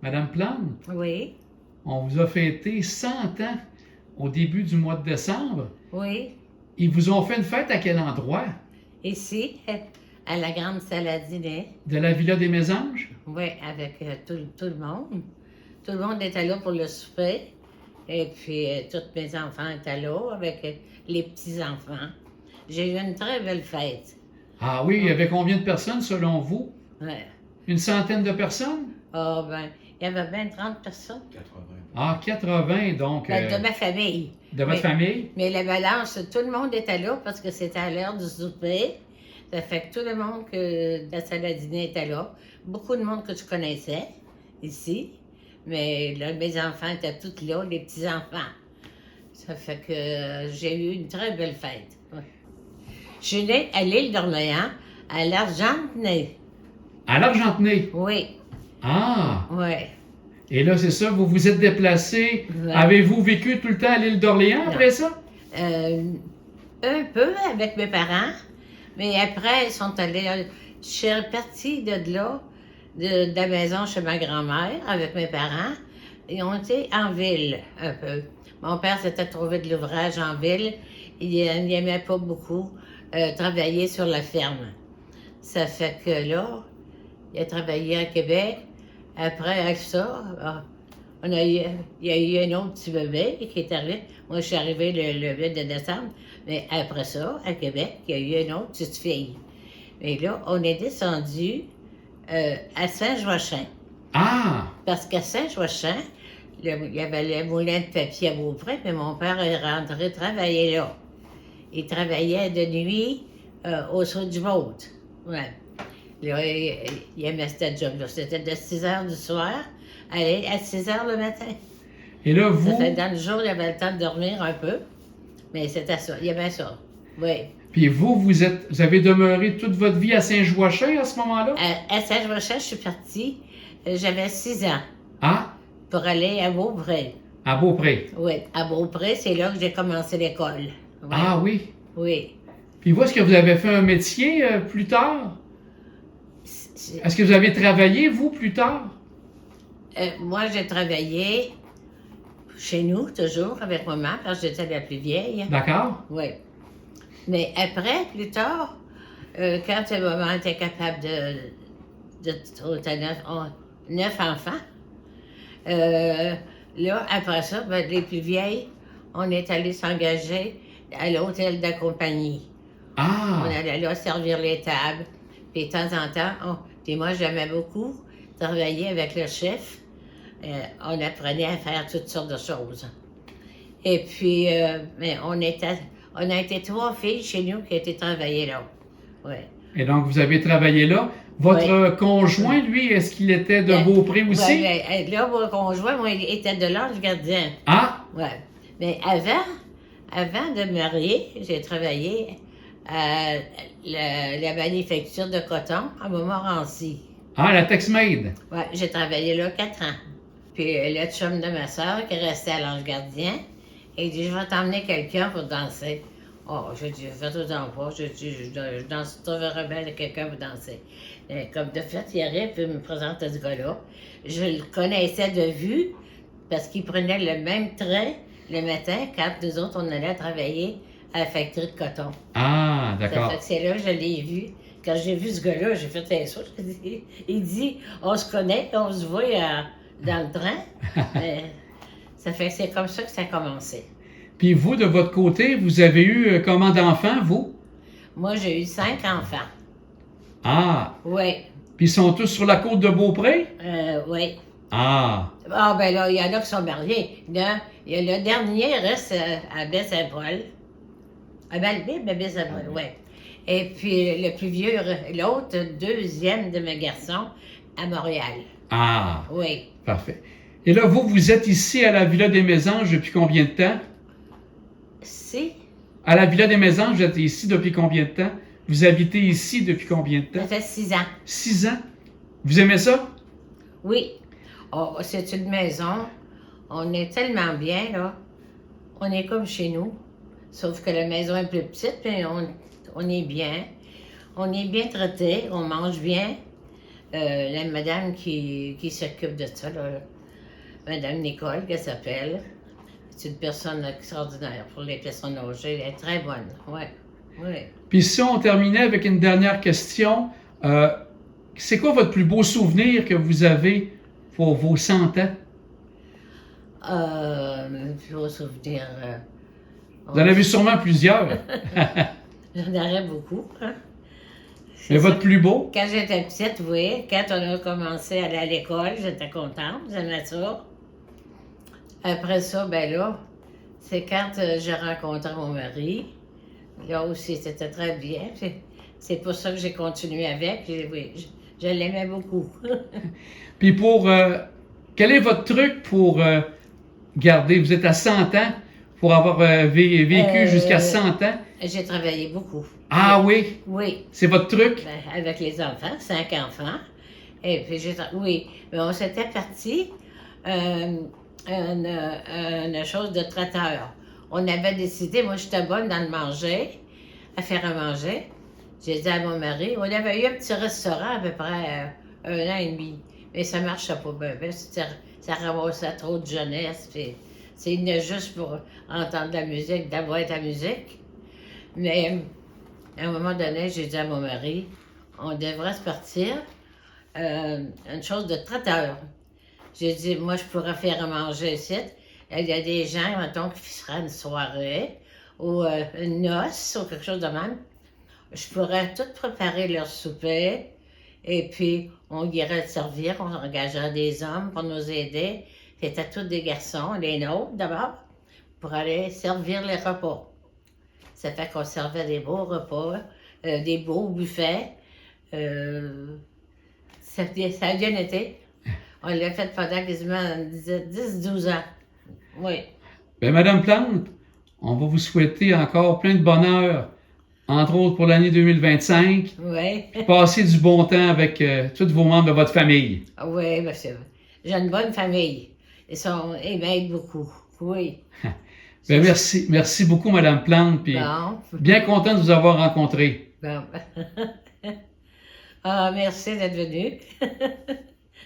Madame Plante, Oui, on vous a fêté 100 ans au début du mois de décembre. oui. Ils vous ont fait une fête à quel endroit? Ici, à la grande salle à dîner. De la Villa des Mésanges? Oui, avec tout le monde. Tout le monde était là pour le souper. Et puis, tous mes enfants étaient là avec les petits-enfants. J'ai eu une très belle fête. Ah oui, il y avait combien de personnes selon vous? Ouais. Une centaine de personnes? Ah, ben, il y avait bien 30 personnes. 80. Ah, 80 donc. Ben, de ma famille. De votre famille? Mais la balance, tout le monde était là parce que c'était à l'heure du souper. Ça fait que tout le monde de la salle à dîner était là. Beaucoup de monde que je connaissais ici. Mais là, mes enfants étaient tous là, les petits-enfants. Ça fait que j'ai eu une très belle fête. Ouais. Je suis née à l'île d'Orléans, à l'Argentenay. À l'Argentenay? Oui, Ah! oui. Et là, c'est ça, vous vous êtes déplacé. Ouais. Avez-vous vécu tout le temps à l'île d'Orléans après ça? Un peu avec mes parents, mais après, ils sont allés. Je suis repartie de là, de la maison chez ma grand-mère avec mes parents. Ils ont été en ville un peu. Mon père s'était trouvé de l'ouvrage en ville. Il n'aimait pas beaucoup travailler sur la ferme. Ça fait que là, il a travaillé à Québec. Après, avec ça, il y a eu un autre petit bébé qui est arrivé. Moi, je suis arrivée le 8 de décembre. Mais après ça, à Québec, il y a eu une autre petite fille. Mais là, on est descendu à Saint-Joachim. Ah! Parce qu'à Saint-Joachim, il y avait le moulin de papier à Beaupré, mais mon père est rentré travailler là. Il travaillait de nuit au Saut du Vaud. Ouais. Là, il aimait cette job-là. C'était de 6 heures du soir à 6 heures le matin. Et là, Ça vous... fait dans le jour, il avait le temps de dormir un peu, mais c'était ça. Il aimait ça. Oui. Puis vous avez demeuré toute votre vie à Saint-Joachim à ce moment-là? À Saint-Joachim, je suis partie, j'avais 6 ans, Ah! pour aller à Beaupré. À Beaupré. Oui, à Beaupré, c'est là que j'ai commencé l'école. Ouais. Ah oui? Oui. Puis vous, est-ce que vous avez fait un métier plus tard? C'est- Est-ce que vous avez travaillé, vous, plus tard? Moi, j'ai travaillé chez nous, toujours, avec maman, parce que j'étais la plus vieille. D'accord? Oui. Mais après, plus tard, quand maman était capable de 9 enfants, là, après ça, ben, les plus vieilles, on est allé s'engager à l'hôtel de compagnie. Ah! On allait là servir les tables. Puis de temps en temps, puis moi, j'aimais beaucoup travailler avec le chef. On apprenait à faire toutes sortes de choses. Et puis, mais on a été 3 filles chez nous qui étaient travailler là. Oui. Et donc, vous avez travaillé là. Votre conjoint, lui, est-ce qu'il était de Beaupré aussi? Oui, là, mon conjoint, moi, il était de l'ange gardien. Ah! Oui. Mais avant de me marier, j'ai travaillé à la manufacture de coton à Montmorency. Ah, la Tex-Maid. Oui, j'ai travaillé là 4 ans. Puis le chum de ma soeur qui restait à l'ange gardien, il dit, je vais t'emmener quelqu'un pour danser. Oh, j'ai dit, fais-toi pas. J'ai dit, je trouverai bien quelqu'un pour danser. Comme de fait, il arrive et me présente à ce gars-là. Je le connaissais de vue parce qu'il prenait le même train le matin quand nous autres, on allait travailler à la factory de coton. Ah, Ça d'accord. fait que c'est là que je l'ai vu. Quand j'ai vu ce gars-là, j'ai fait un saut. Il dit, on se connaît, on se voit dans le train. Ça fait que c'est comme ça que ça a commencé. Puis vous, de votre côté, vous avez eu combien d'enfants, vous? Moi, j'ai eu 5 enfants. Ah! Oui, Puis ils sont tous sur la côte de Beaupré? oui. Ah! Ah, ben là, il y en a qui sont mariés. Là, il y a le dernier reste à Baie-Saint-Paul. À Baie-Saint-Paul, oui. Et puis le plus vieux, l'autre, deuxième de mes garçons, à Montréal. Ah! Oui. Parfait. Et là, vous êtes ici à la Villa des Mésanges depuis combien de temps? Si, À la Villa des Mésanges, vous êtes ici depuis combien de temps? Vous habitez ici depuis combien de temps? ça fait 6 ans. 6 ans. Vous aimez ça? Oui. Oh, c'est une maison. On est tellement bien, là. On est comme chez nous. Sauf que la maison est plus petite, mais on est bien. On est bien traité, on mange bien. La madame qui s'occupe de ça, là, Madame Nicole, qu'elle s'appelle, c'est une personne extraordinaire pour les personnes âgées. Elle est très bonne, oui. Ouais. Puis si on terminait avec une dernière question, c'est quoi votre plus beau souvenir que vous avez pour vos 100 ans? Plus beau souvenir. Vous en avez sûrement plusieurs. J'en aurais beaucoup. Hein? Mais votre plus beau? Quand j'étais petite, oui. Quand on a commencé à aller à l'école, j'étais contente, j'aimais ça. Après ça, ben là, c'est quand j'ai rencontré mon mari. Là aussi, c'était très bien. C'est pour ça que j'ai continué avec. Oui, je l'aimais beaucoup. Puis quel est votre truc pour garder, vous êtes à 100 ans, pour avoir vécu jusqu'à 100 ans? J'ai travaillé beaucoup. Ah oui? Oui. C'est votre truc? Ben, avec les enfants, 5 enfants. Et puis oui, mais on s'était parti une chose de traiteur. On avait décidé, moi j'étais bonne dans le manger, à faire à manger. J'ai dit à mon mari, on avait eu un petit restaurant à peu près 1 an et demi, mais ça marchait pas bien. Ça ramassait trop de jeunesse, puis c'est juste pour entendre la musique, d'avoir de la musique. Mais à un moment donné, j'ai dit à mon mari, on devrait se partir une chose de traiteur. J'ai dit, moi, je pourrais faire à manger ici. Il y a des gens, mettons, qui feraient une soirée ou une noce ou quelque chose de même. Je pourrais tout préparer leur souper et puis on irait le servir, on engagerait des hommes pour nous aider. C'était tous des garçons, les nôtres d'abord, pour aller servir les repas. Ça fait qu'on servait des beaux repas, des beaux buffets. Ça a bien été. On l'a fait pendant quasiment 10-12 ans. Oui. Bien, Madame Plante, on va vous souhaiter encore plein de bonheur, entre autres pour l'année 2025. Oui. Passez du bon temps avec tous vos membres de votre famille. Oui, monsieur. J'ai une bonne famille. Ils m'aident beaucoup. Oui. Bien, merci beaucoup, Madame Plante. Puis Bon. bien content de vous avoir rencontré. Bon. Ah, merci d'être venu.